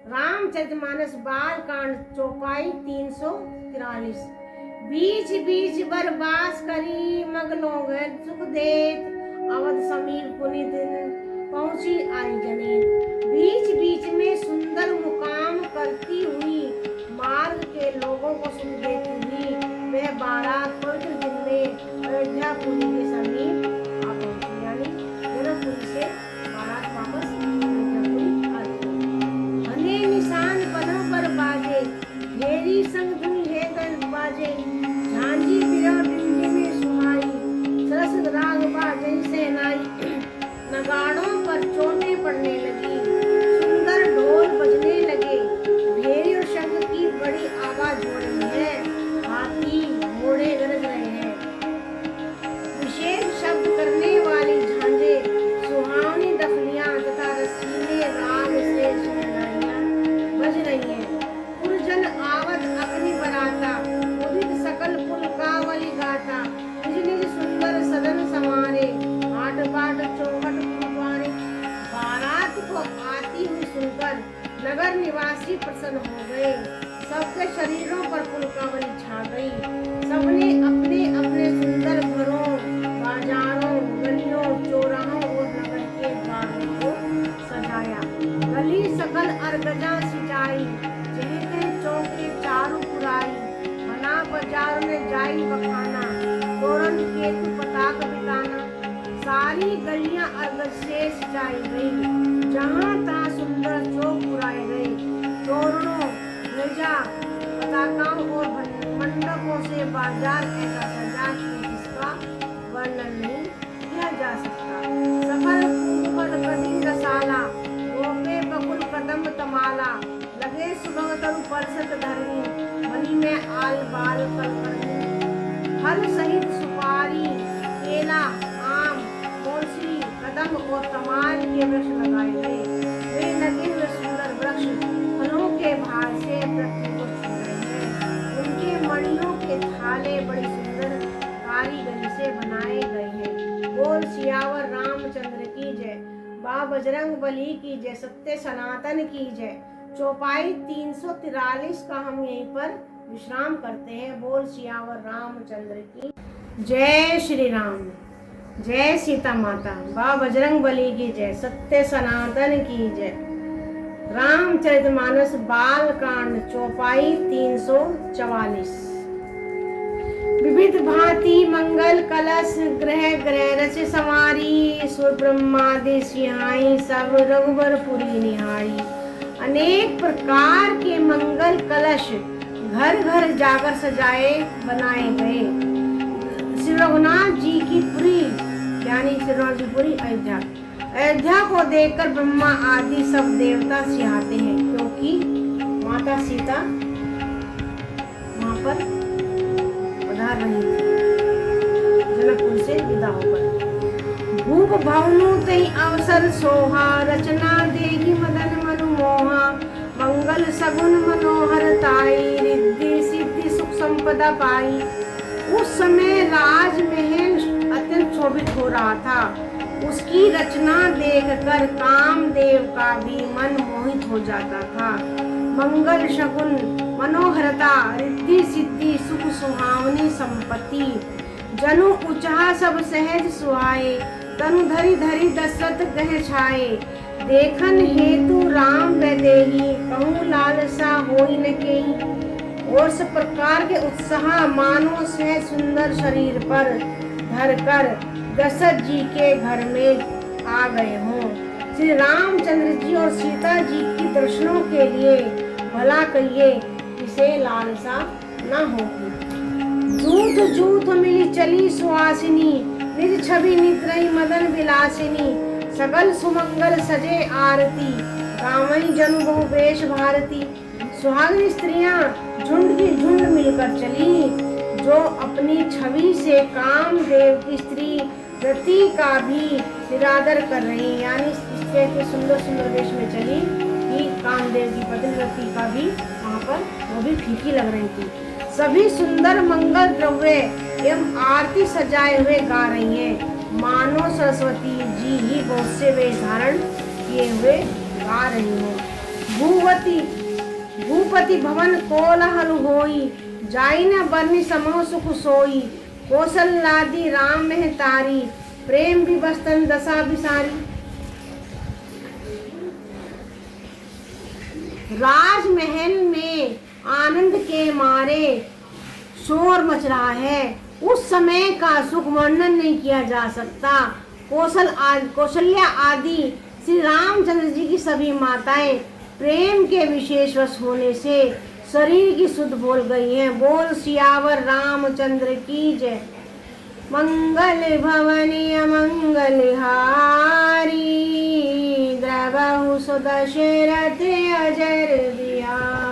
रामचरितमानस बाल कांड चौपाई 343। बीच बीच बरबास करी मगलों गए सुख देत, अवध समीप पुनि दिन पहुंची आई जनेत। बीच बीच में सुंदर मुकाम करती हुई मार्ग के लोगों को सुख देती हुई वह बारात पवित्र दिन में अयोध्यापुरी के समीप आ पहुंची। यानी जनकपुरी से बारात वापस अयोध्यापुरी आ गई। घने निशान पनों पर बाजे, ढेरी संग धुन है गण बाजे, झांझी बिरह डिंडी में सुहाई, सरस राग बाजे सेनाई। नगाड़ों पर चोटें पड़ने लगी, सुंदर ढोल बजने लगे, भेरी और शंख की बड़ी आवाज हो रही है, हाथी घोड़े गरज रहे हैं। विशेष शब्द करने वाली झांझे, सुहावनी डफलियां तथा रसीले राग से शहनाइयां बज रही हैं। पुरजन आवत अपनी बराता, उदित सकल पुलकावली गाथा, निज निज सुंदर सदन समारे, आट बाट चौखट पुरवारे। बारात को आती हुई सुनकर नगर निवासी प्रसन्न हो गए, सबके शरीरों पर पुलकावली छा गई। सबने अपने अपने सुंदर घरों, बाजारों, गलियों, चौराहों और नगर के द्वारों को सजाया। गली सकल अरगजा सिंचाई, चहके चौके चारों पुराई, बना बाजार में जाई बखाना, तोरण केतु पताक बिताना। सारी गलियां अरगज से सिंचाई गई, जहाँ तहाँ सुंदर चौक पुराए गए। तोरणों, ध्वजा, पताकाओं और मंडपों से बाजार ऐसा सजा कि जिसका वर्णन नहीं किया जा सकता। सफल कुंभल कदी रसाला, गोपे बकुल कदम तमाला, लगे सुबह तरु परसत धरनी, बनी में आल बाल कल करनी। फल सहित सुपारी, केला, आम, मौसरी, कदम और तमाल के वृक्ष लगाए गए। वे लगे हुए सुंदर वृक्ष फलों के भार से पृथ्वी को छू रहे हैं। उनके मणियों के थाले बड़ी सुंदर कारीगरी से बनाए गए हैं। बोल सियावर रामचंद्र की जय, बा बजरंग बली की जय, सत्य सनातन की जय। चौपाई 343 का हम यहीं पर विश्राम करते हैं। बोल सियावर रामचंद्र की जय। श्री राम, जय सीता माता, बा बजरंग बली की जय, सत्य सनातन की जय। रामचरितमानस बाल कांड चौपाई 344। विविध भांति मंगल कलश ग्रह ग्रह रच संवारी, सुर ब्रह्मादि सिहाई सब रघुबरपुरी निहारी। अनेक प्रकार के मंगल कलश घर घर जाकर सजाए बनाए गए। श्री रघुनाथ जी की पुरी यानी श्री रघुनाथ जी पुरी अयोध्या। अयोध्या को देखकर ब्रह्मा आदि सब देवता सिहाते हैं, क्योंकि माता सीता वहां पर पधार रही थी जनकपुर से विदा होकर। भूप भवनु तई अवसर सोहा, रचना देहि मदन मनु मोहा। मंगल सगुन मनोहर ताई, रिद्धि सिद्धि सुख संपदा पाई। उस समय राजमहल अत्यंत शोभित हो रहा था। उसकी रचना देखकर कामदेव का भी मन मोहित हो जाता था। मंगल शगुन, मनोहरता, रिद्धि सिद्धि, सुख सुहावनी संपत्ति, जनु उचाह सब सहज सुहाए। तनु धरि धरि दशरथ गह छाए, देखन हेतु राम वैदेही, कहूँ लालसा होई न केही। और सब प्रकार के उत्साह मानो से सुंदर शरीर पर धरकर दशरथ जी के घर में आ गए हों। श्री रामचंद्र जी और सीता जी की दर्शनों के लिए भला कहिए इसे लालसा न होगी। जूथ जूथ मिली चली सुहासिनी, निज छवि निद्रई मदन विलासिनी। सगल सुमंगल सजे आरती, गावई जनु बहु वेश भारती। सुहागिन स्त्रियां झुंड की झुंड मिलकर चली, जो अपनी छवि से कामदेव की स्त्री रति का भी निरादर कर रही। यानी के सुंदर सुंदर वेश में चली कि कामदेव की पत्नी रति का भी वहाँ पर वो भी फीकी लग रही थी। सभी सुंदर मंगल द्रव्य एवं आरती सजाए हुए गा रही हैं, मानो सरस्वती जी ही बहुत से वेश धारण किए हुए गा रही हो। भूपति भवन कोलाहल होई, जाई न बरनी समो सुख सोई। कौशल्यादि राम मेहतारी, प्रेम विवस्तन दशा बिसारी। राजमहल में आनंद के मारे शोर मच रहा है। उस समय का सुख वर्णन नहीं किया जा सकता। कौशल्या आदि श्री रामचंद्र जी की सभी माताएं प्रेम के विशेष वश होने से शरीर की सुध बोल गई हैं। बोल सियावर रामचंद्र की जय। मंगल भवनी अमंगल हारी, द्रवहु सुदशरथ अजर बिहारी।